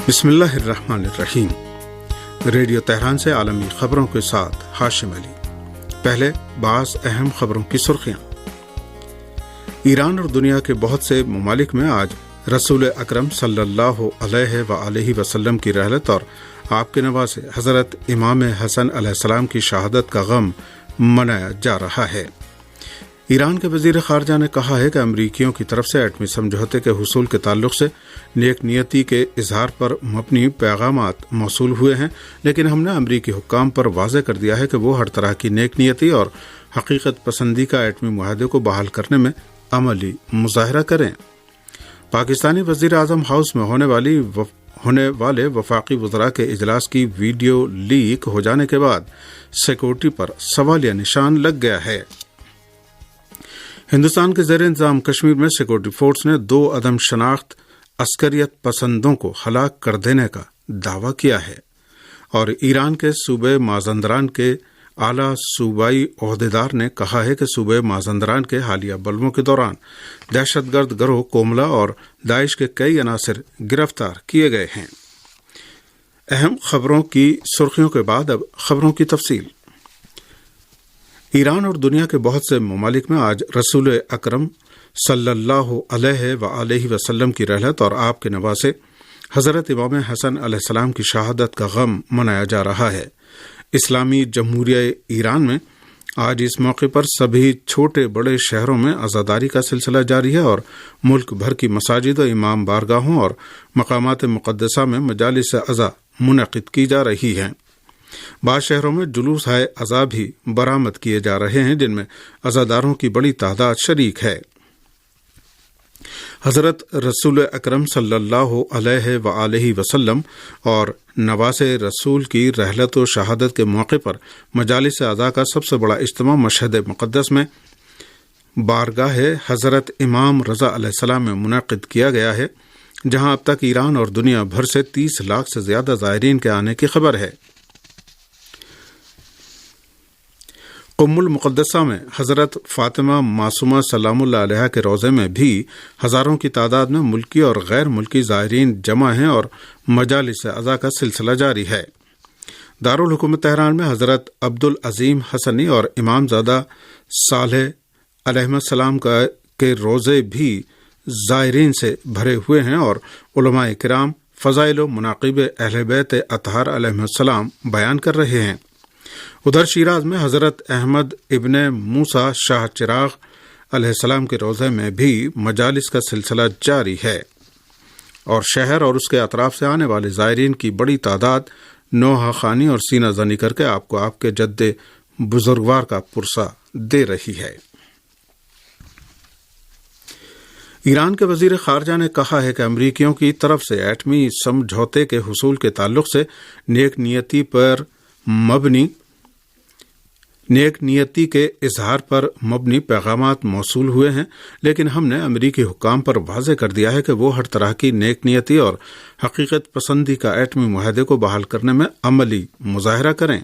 بسم اللہ الرحمن الرحیم۔ ریڈیو تہران سے عالمی خبروں کے ساتھ ہاشم علی۔ پہلے بعض اہم خبروں کی سرخیاں۔ ایران اور دنیا کے بہت سے ممالک میں آج رسول اکرم صلی اللہ علیہ وآلہ وسلم کی رحلت اور آپ کے نواسے حضرت امام حسن علیہ السلام کی شہادت کا غم منایا جا رہا ہے۔ ایران کے وزیر خارجہ نے کہا ہے کہ امریکیوں کی طرف سے ایٹمی سمجھوتے کے حصول کے تعلق سے نیک نیتی کے اظہار پر مبنی پیغامات موصول ہوئے ہیں، لیکن ہم نے امریکی حکام پر واضح کر دیا ہے کہ وہ ہر طرح کی نیک نیتی اور حقیقت پسندی کا ایٹمی معاہدے کو بحال کرنے میں عملی مظاہرہ کریں۔ پاکستانی وزیر اعظم ہاؤس میں ہونے والے وفاقی وزراء کے اجلاس کی ویڈیو لیک ہو جانے کے بعد سیکورٹی پر سوالیہ نشان لگ گیا ہے۔ ہندوستان کے زیر انتظام کشمیر میں سیکورٹی فورس نے 2 عدم شناخت عسکریت پسندوں کو ہلاک کر دینے کا دعویٰ کیا ہے، اور ایران کے صوبے مازندران کے اعلیٰ صوبائی عہدیدار نے کہا ہے کہ صوبے مازندران کے حالیہ بلووں کے دوران دہشت گرد گروہ کوملا اور داعش کے کئی عناصر گرفتار کیے گئے ہیں۔ اہم خبروں کی سرخیوں کے بعد اب خبروں کی تفصیل۔ ایران اور دنیا کے بہت سے ممالک میں آج رسول اکرم صلی اللہ علیہ وآلہ وسلم کی رحلت اور آپ کے نواسے حضرت امام حسن علیہ السلام کی شہادت کا غم منایا جا رہا ہے۔ اسلامی جمہوریہ ایران میں آج اس موقع پر سبھی چھوٹے بڑے شہروں میں عزاداری کا سلسلہ جاری ہے اور ملک بھر کی مساجد و امام بارگاہوں اور مقامات مقدسہ میں مجالس عزا منعقد کی جا رہی ہیں۔ بعض شہروں میں جلوس ہائے عزا بھی برآمد کیے جا رہے ہیں، جن میں عزاداروں کی بڑی تعداد شریک ہے۔ حضرت رسول اکرم صلی اللہ علیہ وآلہ وسلم اور نواسے رسول کی رحلت و شہادت کے موقع پر مجالس عزا کا سب سے بڑا اجتماع مشہد مقدس میں بارگاہ حضرت امام رضا علیہ السلام میں منعقد کیا گیا ہے، جہاں اب تک ایران اور دنیا بھر سے 30 لاکھ سے زیادہ زائرین کے آنے کی خبر ہے۔ قم المقدسہ میں حضرت فاطمہ معصومہ سلام اللہ علیہا کے روضے میں بھی ہزاروں کی تعداد میں ملکی اور غیر ملکی زائرین جمع ہیں اور مجالس عزا کا سلسلہ جاری ہے۔ دارالحکومت تہران میں حضرت عبدالعظیم حسنی اور امام زادہ صالح علیہ السلام کے روضے بھی زائرین سے بھرے ہوئے ہیں اور علماء کرام فضائل و مناقب اہل بیت اطہار علیہ السلام بیان کر رہے ہیں۔ ادھر شیراز میں حضرت احمد ابن موسیٰ شاہ چراغ علیہ السلام کے روضے میں بھی مجالس کا سلسلہ جاری ہے، اور شہر اور اس کے اطراف سے آنے والے زائرین کی بڑی تعداد نوحہ خوانی اور سینہ زنی کر کے آپ کو آپ کے جد بزرگوار کا پرسہ دے رہی ہے۔ ایران کے وزیر خارجہ نے کہا ہے کہ امریکیوں کی طرف سے ایٹمی سمجھوتے کے حصول کے تعلق سے نیک نیتی کے اظہار پر مبنی پیغامات موصول ہوئے ہیں، لیکن ہم نے امریکی حکام پر واضح کر دیا ہے کہ وہ ہر طرح کی نیک نیتی اور حقیقت پسندی کا ایٹمی معاہدے کو بحال کرنے میں عملی مظاہرہ کریں۔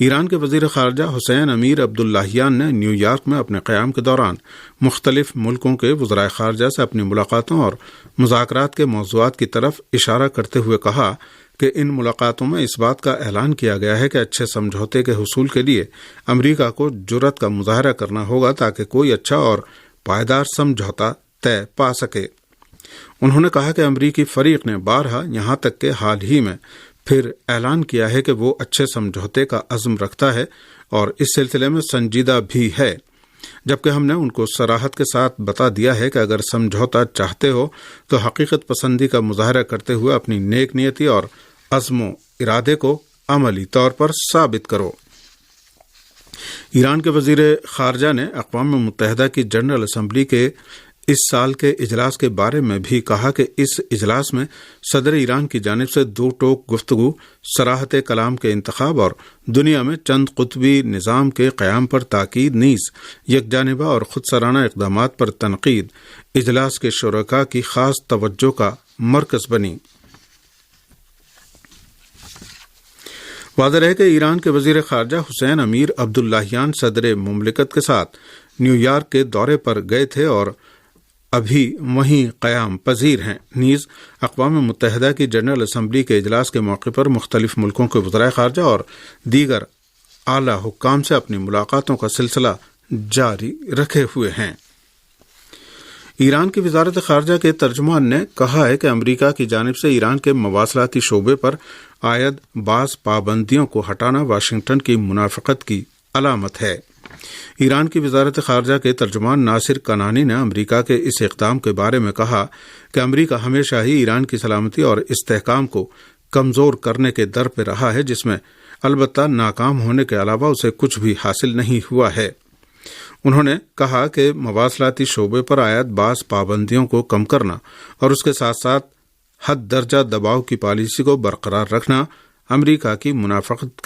ایران کے وزیر خارجہ حسین امیر عبداللہیان نے نیو یارک میں اپنے قیام کے دوران مختلف ملکوں کے وزرائے خارجہ سے اپنی ملاقاتوں اور مذاکرات کے موضوعات کی طرف اشارہ کرتے ہوئے کہا کہ ان ملاقاتوں میں اس بات کا اعلان کیا گیا ہے کہ اچھے سمجھوتے کے حصول کے لیے امریکہ کو جرأت کا مظاہرہ کرنا ہوگا تاکہ کوئی اچھا اور پائیدار سمجھوتا طے پا سکے۔ انہوں نے کہا کہ امریکی فریق نے بارہا یہاں تک کہ حال ہی میں پھر اعلان کیا ہے کہ وہ اچھے سمجھوتے کا عزم رکھتا ہے اور اس سلسلے میں سنجیدہ بھی ہے، جبکہ ہم نے ان کو صراحت کے ساتھ بتا دیا ہے کہ اگر سمجھوتا چاہتے ہو تو حقیقت پسندی کا مظاہرہ کرتے ہوئے اپنی نیک نیتی اور عزم و ارادے کو عملی طور پر ثابت کرو۔ ایران کے وزیر خارجہ نے اقوام متحدہ کی جنرل اسمبلی کے اس سال کے اجلاس کے بارے میں بھی کہا کہ اس اجلاس میں صدر ایران کی جانب سے 2 ٹوک گفتگو، صراحت کلام کے انتخاب اور دنیا میں چند قطبی نظام کے قیام پر تاکید نیز یک جانبہ اور خود سرانہ اقدامات پر تنقید اجلاس کے شرکاء کی خاص توجہ کا مرکز بنی۔ واضح ہے کہ ایران کے وزیر خارجہ حسین امیر عبداللہیان صدر مملکت کے ساتھ نیو یارک کے دورے پر گئے تھے اور ابھی وہیں قیام پذیر ہیں۔ نیز اقوام متحدہ کی جنرل اسمبلی کے اجلاس کے موقع پر مختلف ملکوں کے وزرائے خارجہ اور دیگر اعلیٰ حکام سے اپنی ملاقاتوں کا سلسلہ جاری رکھے ہوئے ہیں۔ ایران کی وزارت خارجہ کے ترجمان نے کہا ہے کہ امریکہ کی جانب سے ایران کے مواصلاتی شعبے پر عائد بعض پابندیوں کو ہٹانا واشنگٹن کی منافقت کی علامت ہے۔ ایران کی وزارت خارجہ کے ترجمان ناصر کنانی نے امریکہ کے اس اقدام کے بارے میں کہا کہ امریکہ ہمیشہ ہی ایران کی سلامتی اور استحکام کو کمزور کرنے کے در پہ رہا ہے، جس میں البتہ ناکام ہونے کے علاوہ اسے کچھ بھی حاصل نہیں ہوا ہے۔ انہوں نے کہا کہ مواصلاتی شعبے پر عائد بعض پابندیوں کو کم کرنا اور اس کے ساتھ ساتھ حد درجہ دباؤ کی پالیسی کو برقرار رکھنا امریکہ کی منافقت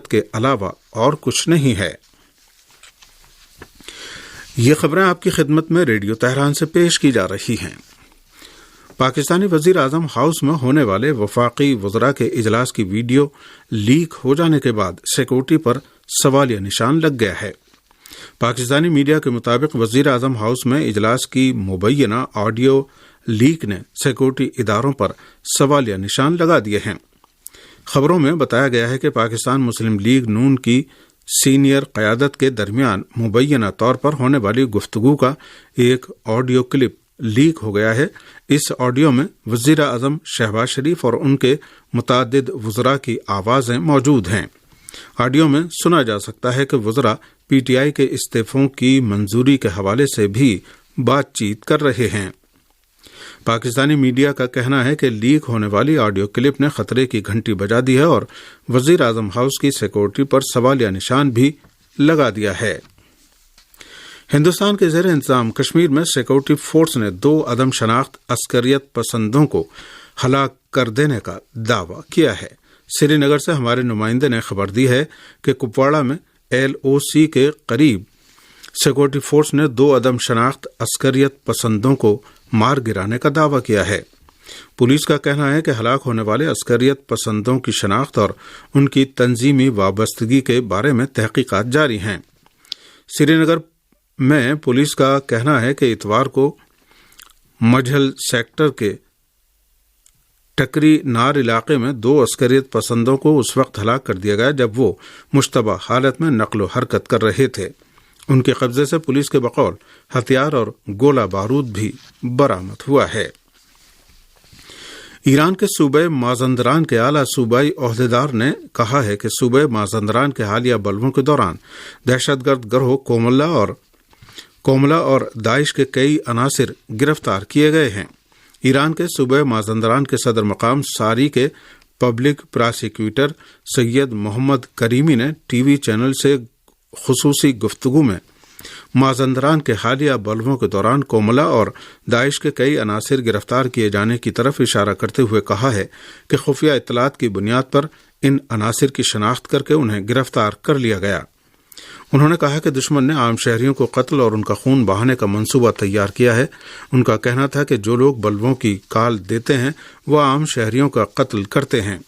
کے علاوہ اور کچھ نہیں ہے۔ یہ خبریں آپ کی خدمت میں ریڈیو تہران سے پیش کی جا رہی ہیں۔ پاکستانی وزیر اعظم ہاؤس میں ہونے والے وفاقی وزراء کے اجلاس کی ویڈیو لیک ہو جانے کے بعد سیکورٹی پر سوالیہ نشان لگ گیا ہے۔ پاکستانی میڈیا کے مطابق وزیر اعظم ہاؤس میں اجلاس کی مبینہ آڈیو لیک نے سیکورٹی اداروں پر سوالیہ نشان لگا دیے ہیں۔ خبروں میں بتایا گیا ہے کہ پاکستان مسلم لیگ نون کی سینئر قیادت کے درمیان مبینہ طور پر ہونے والی گفتگو کا ایک آڈیو کلپ لیک ہو گیا ہے۔ اس آڈیو میں وزیر اعظم شہباز شریف اور ان کے متعدد وزراء کی آوازیں موجود ہیں۔ آڈیو میں سنا جا سکتا ہے کہ وزراء پی ٹی آئی کے استعفوں کی منظوری کے حوالے سے بھی بات چیت کر رہے ہیں۔ پاکستانی میڈیا کا کہنا ہے کہ لیک ہونے والی آڈیو کلپ نے خطرے کی گھنٹی بجا دی ہے اور وزیر اعظم ہاؤس کی سیکورٹی پر سوالیہ نشان بھی لگا دیا ہے۔ ہندوستان کے زیر انتظام کشمیر میں سیکورٹی فورس نے 2 عدم شناخت عسکریت پسندوں کو ہلاک کر دینے کا دعویٰ کیا ہے۔ سری نگر سے ہمارے نمائندے نے خبر دی ہے کہ کپواڑہ میں LOC کے قریب سیکورٹی فورس نے 2 عدم شناخت عسکریت پسندوں کو مار گرانے کا دعویٰ کیا ہے۔ پولیس کا کہنا ہے کہ ہلاک ہونے والے عسکریت پسندوں کی شناخت اور ان کی تنظیمی وابستگی کے بارے میں تحقیقات جاری ہیں۔ سری نگر میں پولیس کا کہنا ہے کہ اتوار کو مجھل سیکٹر کے ٹکری نار علاقے میں 2 عسکریت پسندوں کو اس وقت ہلاک کر دیا گیا جب وہ مشتبہ حالت میں نقل و حرکت کر رہے تھے۔ ان کے قبضے سے پولیس کے بقول ہتھیار اور گولہ بارود بھی برآمد ہوا ہے۔ ایران کے صوبہ مازندران کے اعلیٰ صوبائی عہدیدار نے کہا ہے کہ صوبہ مازندران کے حالیہ بلووں کے دوران دہشت گرد گروہ کوملہ اور داعش کے کئی عناصر گرفتار کیے گئے ہیں۔ ایران کے صوبہ مازندران کے صدر مقام ساری کے پبلک پراسیکیوٹر سید محمد کریمی نے ٹی وی چینل سے خصوصی گفتگو میں مازندران کے حالیہ بلووں کے دوران کوملہ اور داعش کے کئی عناصر گرفتار کیے جانے کی طرف اشارہ کرتے ہوئے کہا ہے کہ خفیہ اطلاعات کی بنیاد پر ان عناصر کی شناخت کر کے انہیں گرفتار کر لیا گیا۔ انہوں نے کہا کہ دشمن نے عام شہریوں کو قتل اور ان کا خون بہانے کا منصوبہ تیار کیا ہے۔ ان کا کہنا تھا کہ جو لوگ بلووں کی کال دیتے ہیں وہ عام شہریوں کا قتل کرتے ہیں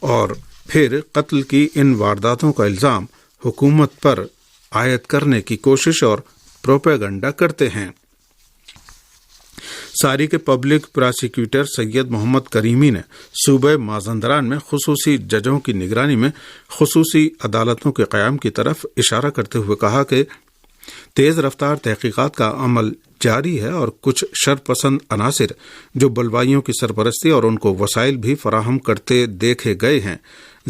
اور پھر قتل کی ان وارداتوں کا الزام حکومت پر عائد کرنے کی کوشش اور پروپیگنڈا کرتے ہیں۔ ساری کے پبلک پراسیکیوٹر سید محمد کریمی نے صوبہ مازندران میں خصوصی ججوں کی نگرانی میں خصوصی عدالتوں کے قیام کی طرف اشارہ کرتے ہوئے کہا کہ تیز رفتار تحقیقات کا عمل جاری ہے اور کچھ شرپسند عناصر جو بلوائیوں کی سرپرستی اور ان کو وسائل بھی فراہم کرتے دیکھے گئے ہیں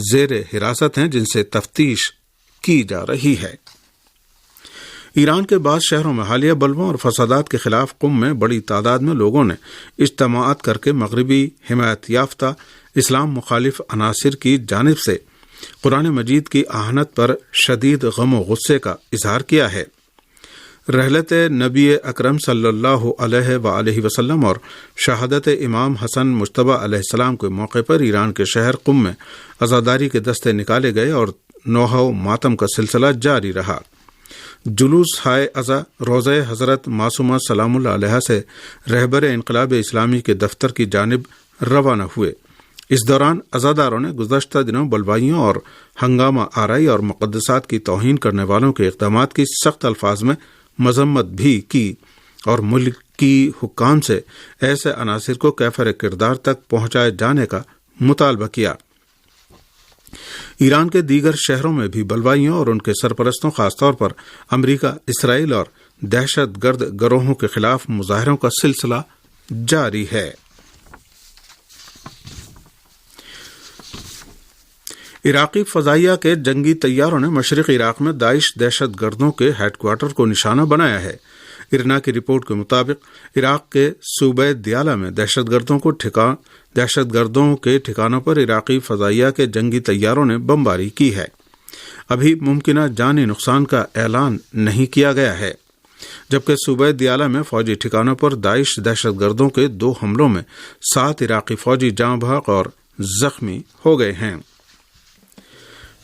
زیر حراست ہیں، جن سے تفتیش کی جا رہی ہے۔ ایران کے بعض شہروں میں حالیہ بلووں اور فسادات کے خلاف قم میں بڑی تعداد میں لوگوں نے اجتماعات کر کے مغربی حمایت یافتہ اسلام مخالف عناصر کی جانب سے قرآن مجید کی اہانت پر شدید غم و غصے کا اظہار کیا ہے۔ رحلت نبی اکرم صلی اللہ علیہ وآلہ وسلم اور شہادت امام حسن مجتبی علیہ السلام کے موقع پر ایران کے شہر قم میں عزاداری کے دستے نکالے گئے اور نوحہ و ماتم کا سلسلہ جاری رہا۔ جلوس ہائے عزا روزہ حضرت معصومہ سلام اللہ علیہ سے رہبر انقلاب اسلامی کے دفتر کی جانب روانہ ہوئے۔ اس دوران عزاداروں نے گزشتہ دنوں بلوائیوں اور ہنگامہ آرائی اور مقدسات کی توہین کرنے والوں کے اقدامات کی سخت الفاظ میں مذمت بھی کی۔ اور ملکی حکام سے ایسے عناصر کو کیفر کردار تک پہنچائے جانے کا مطالبہ کیا۔ ایران کے دیگر شہروں میں بھی بلوائیوں اور ان کے سرپرستوں، خاص طور پر امریکہ، اسرائیل اور دہشت گرد گروہوں کے خلاف مظاہروں کا سلسلہ جاری ہے۔ عراقی فضائیہ کے جنگی طیاروں نے مشرقی عراق میں داعش دہشت گردوں کے ہیڈ کوارٹر کو نشانہ بنایا ہے۔ ارنا کی رپورٹ کے مطابق عراق کے صوبہ دیالہ میں دہشت گردوں کے ٹھکانوں پر عراقی فضائیہ کے جنگی طیاروں نے بمباری کی ہے۔ ابھی ممکنہ جانی نقصان کا اعلان نہیں کیا گیا ہے، جبکہ صوبہ دیالہ میں فوجی ٹھکانوں پر داعش دہشت گردوں کے 2 حملوں میں 7 عراقی فوجی جاں بحق اور زخمی ہو گئے ہیں۔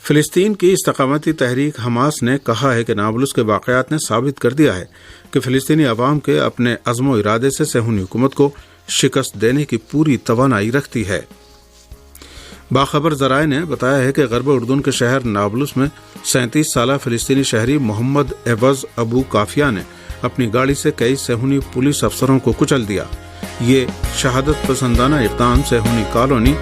فلسطین کی استقامتی تحریک حماس نے کہا ہے کہ نابلس کے واقعات نے ثابت کر دیا ہے کہ فلسطینی عوام کے اپنے عزم و ارادے سے صہیونی حکومت کو شکست دینے کی پوری توانائی رکھتی ہے۔ باخبر ذرائع نے بتایا ہے کہ غرب اردن کے شہر نابلس میں 37 سالہ فلسطینی شہری محمد عوض ابو کافیہ نے اپنی گاڑی سے کئی صہیونی پولیس افسروں کو کچل دیا۔ یہ شہادت پسندانہ اقدام صہیونی کالونی